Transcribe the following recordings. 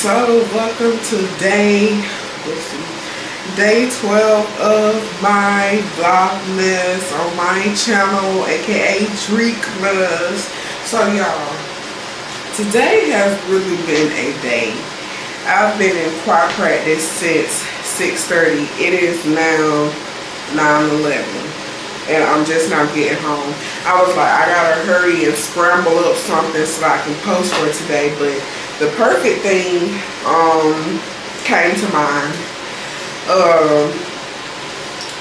So welcome to day 12 of my Vlogmas on my channel, aka Vlogmas. So y'all, today has really been a day. I've been in choir practice since 6:30. It is now 9:11 and I'm just now getting home. I was like, I gotta hurry and scramble up something so I can post for today, but the perfect thing came to mind.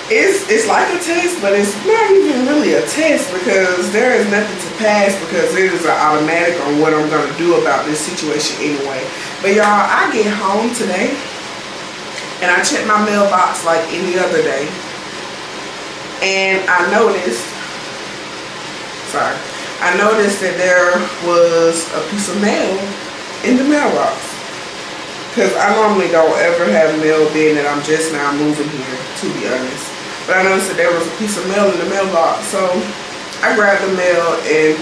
It's like a test, but it's not even really a test because there is nothing to pass because it is an automatic on what I'm gonna do about this situation anyway. But y'all, I get home today and I check my mailbox like any other day, and I noticed that there was a piece of mail in the mailbox, because I normally don't ever have mail being that I'm just now moving here, to be honest. But I noticed that there was a piece of mail in the mailbox, so I grabbed the mail and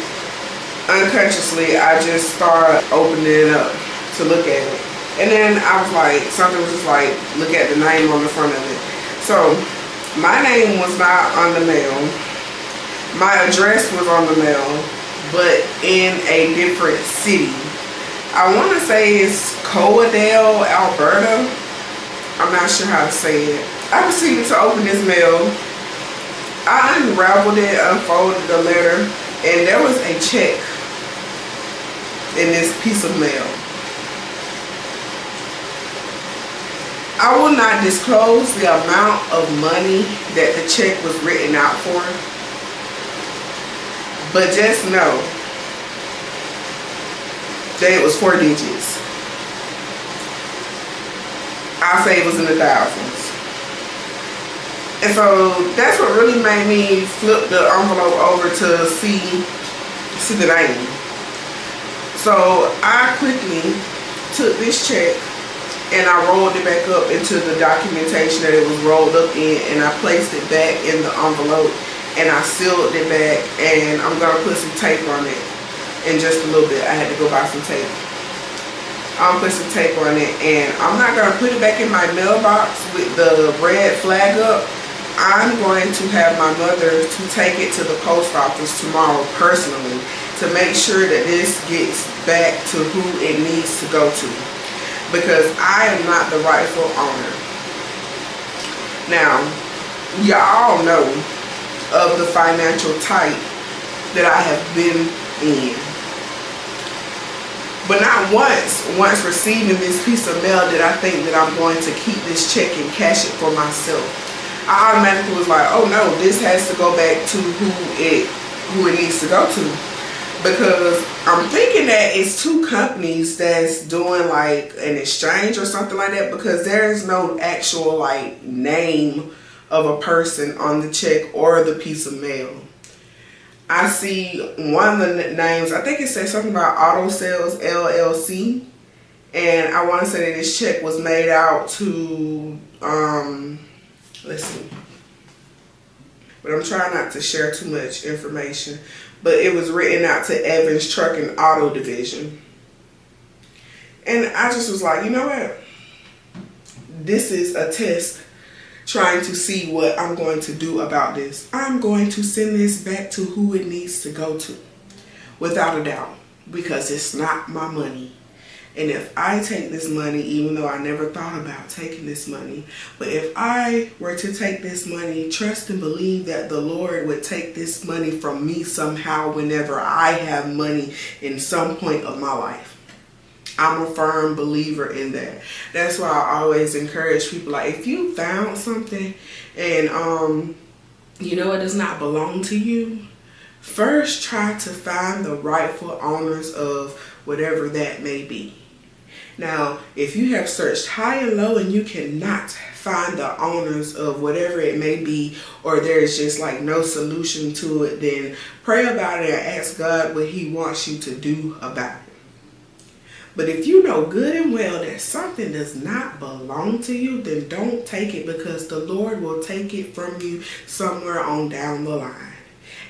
unconsciously I just started opening it up to look at it. And then I was like, something was just like, look at the name on the front of it. So my name was not on the mail. My address was on the mail, but in a different city. I want to say it's Coaldale, Alberta. I'm not sure how to say it. I proceeded to open this mail. I unraveled it, unfolded the letter, and there was a check in this piece of mail. I will not disclose the amount of money that the check was written out for, but just know that it was 4 digits. I'll say it was in the thousands. And so that's what really made me flip the envelope over to see the name. So I quickly took this check and I rolled it back up into the documentation that it was rolled up in, and I placed it back in the envelope and I sealed it back, and I'm gonna put some tape on it in just a little bit. I had to go buy some tape. I'm gonna put some tape on it, and I'm not gonna put it back in my mailbox with the red flag up. I'm going to have my mother to take it to the post office tomorrow personally to make sure that this gets back to who it needs to go to, because I am not the rightful owner. Now, y'all know of the financial type that I have been in. But not once receiving this piece of mail did I think that I'm going to keep this check and cash it for myself. I automatically was like, oh no, this has to go back to who it needs to go to. Because I'm thinking that it's 2 companies that's doing like an exchange or something like that, because there is no actual like name of a person on the check or the piece of mail. I see one of the names, I think it says something about Auto Sales LLC, and I want to say that this check was made out to, let's see, but I'm trying not to share too much information, but it was written out to Evans Truck and Auto Division. And I just was like, you know what, this is a test trying to see what I'm going to do about this. I'm going to send this back to who it needs to go to, without a doubt, because it's not my money. And if I take this money, even though I never thought about taking this money, but if I were to take this money, trust and believe that the Lord would take this money from me somehow whenever I have money in some point of my life. I'm a firm believer in that. That's why I always encourage people, like, if you found something and you know it does not belong to you, first try to find the rightful owners of whatever that may be. Now, if you have searched high and low and you cannot find the owners of whatever it may be, or there's just like no solution to it, then pray about it and ask God what He wants you to do about it. But if you know good and well that something does not belong to you, then don't take it, because the Lord will take it from you somewhere on down the line.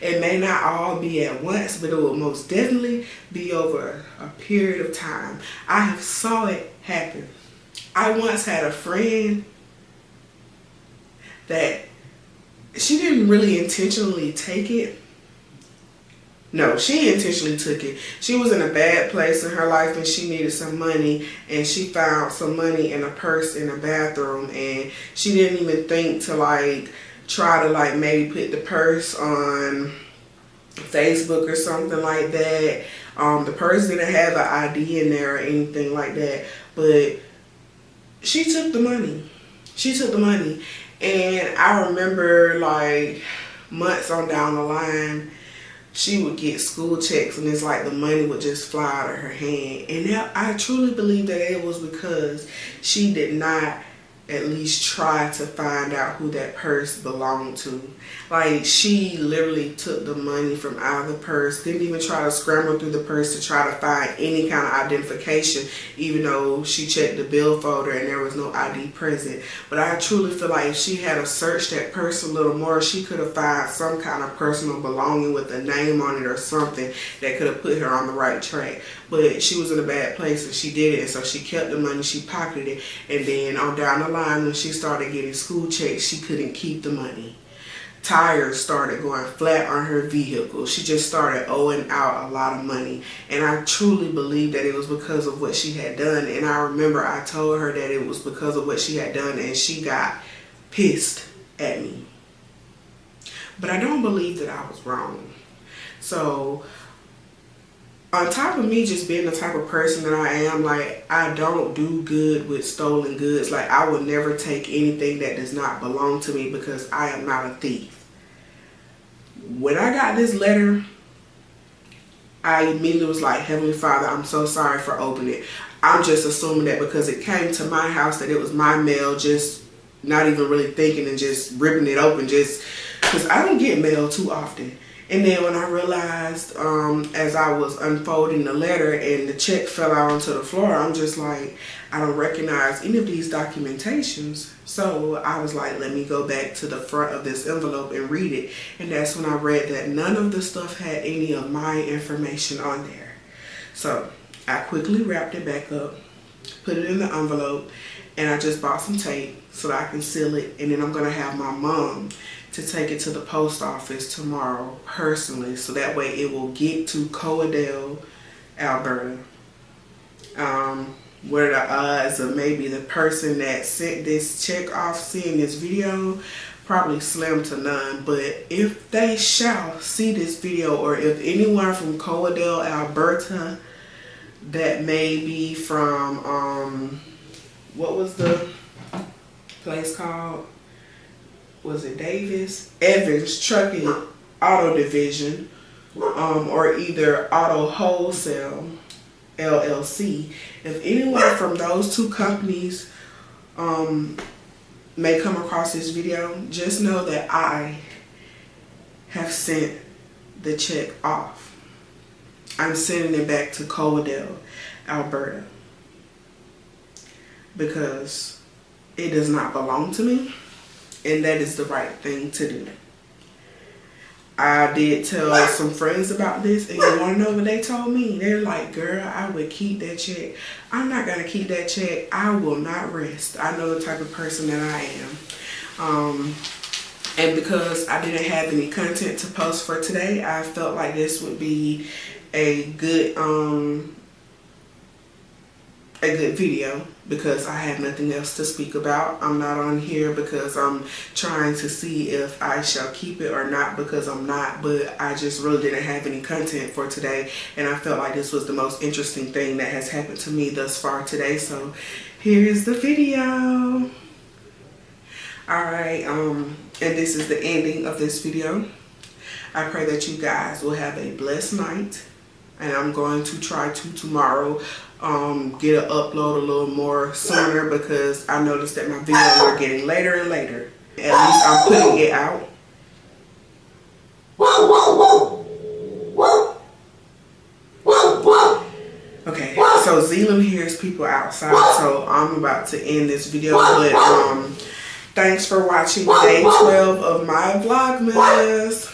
It may not all be at once, but it will most definitely be over a period of time. I have saw it happen. I once had a friend that she didn't really intentionally take it. No, she intentionally took it. She was in a bad place in her life and she needed some money, and she found some money in a purse in the bathroom, and she didn't even think to like try to like maybe put the purse on Facebook or something like that. The purse didn't have an ID in there or anything like that, but she took the money. She took the money. And I remember like months on down the line, she would get school checks and it's like the money would just fly out of her hand. And I truly believe that it was because she did not at least try to find out who that purse belonged to. Like, she literally took the money from out of the purse, didn't even try to scramble through the purse to try to find any kind of identification, even though she checked the bill folder and there was no ID present. But I truly feel like if she had searched that purse a little more, she could have found some kind of personal belonging with a name on it or something that could have put her on the right track. But she was in a bad place and she did it, and so she kept the money, she pocketed it, and then on down the line when she started getting school checks, she couldn't keep the money. Tires started going flat on her vehicle. She just started owing out a lot of money, and I truly believe that it was because of what she had done. And I remember I told her that it was because of what she had done, and she got pissed at me. But I don't believe that I was wrong. So on top of me just being the type of person that I am, like, I don't do good with stolen goods. Like, I would never take anything that does not belong to me because I am not a thief. When I got this letter, I immediately was like, Heavenly Father, I'm so sorry for opening it. I'm just assuming that because it came to my house that it was my mail, just not even really thinking and just ripping it open just because I don't get mail too often. And then when I realized, as I was unfolding the letter and the check fell out onto the floor, I'm just like, I don't recognize any of these documentations. So I was like, let me go back to the front of this envelope and read it. And that's when I read that none of the stuff had any of my information on there. So I quickly wrapped it back up, put it in the envelope, and I just bought some tape so that I can seal it. And then I'm going to have my mom to take it to the post office tomorrow personally, so that way it will get to Coedale, Alberta. What are the odds of maybe the person that sent this check off seeing this video? Probably slim to none. But if they shall see this video, or if anyone from Coedale, Alberta, that may be from what was the place called? Was it Davis? Evans Trucking Auto Division, or either Auto Wholesale LLC. If anyone from those two companies may come across this video, just know that I have sent the check off. I'm sending it back to Coedale, Alberta, because it does not belong to me. And that is the right thing to do. I did tell some friends about this, and you want to know what they told me? They're like, girl, I would keep that check. I'm not going to keep that check. I will not rest. I know the type of person that I am. And because I didn't have any content to post for today, I felt like this would be a good video, because I have nothing else to speak about. I'm not on here because I'm trying to see if I shall keep it or not, because I'm not, but I just really didn't have any content for today, and I felt like this was the most interesting thing that has happened to me thus far today. So here's the video. Alright, and this is the ending of this video. I pray that you guys will have a blessed night, and I'm going to try to tomorrow get an upload a little more sooner, because I noticed that my videos are getting later and later. At least I'm putting it out. Okay, so Zealand hears people outside, so I'm about to end this video, but thanks for watching day 12 of my Vlogmas.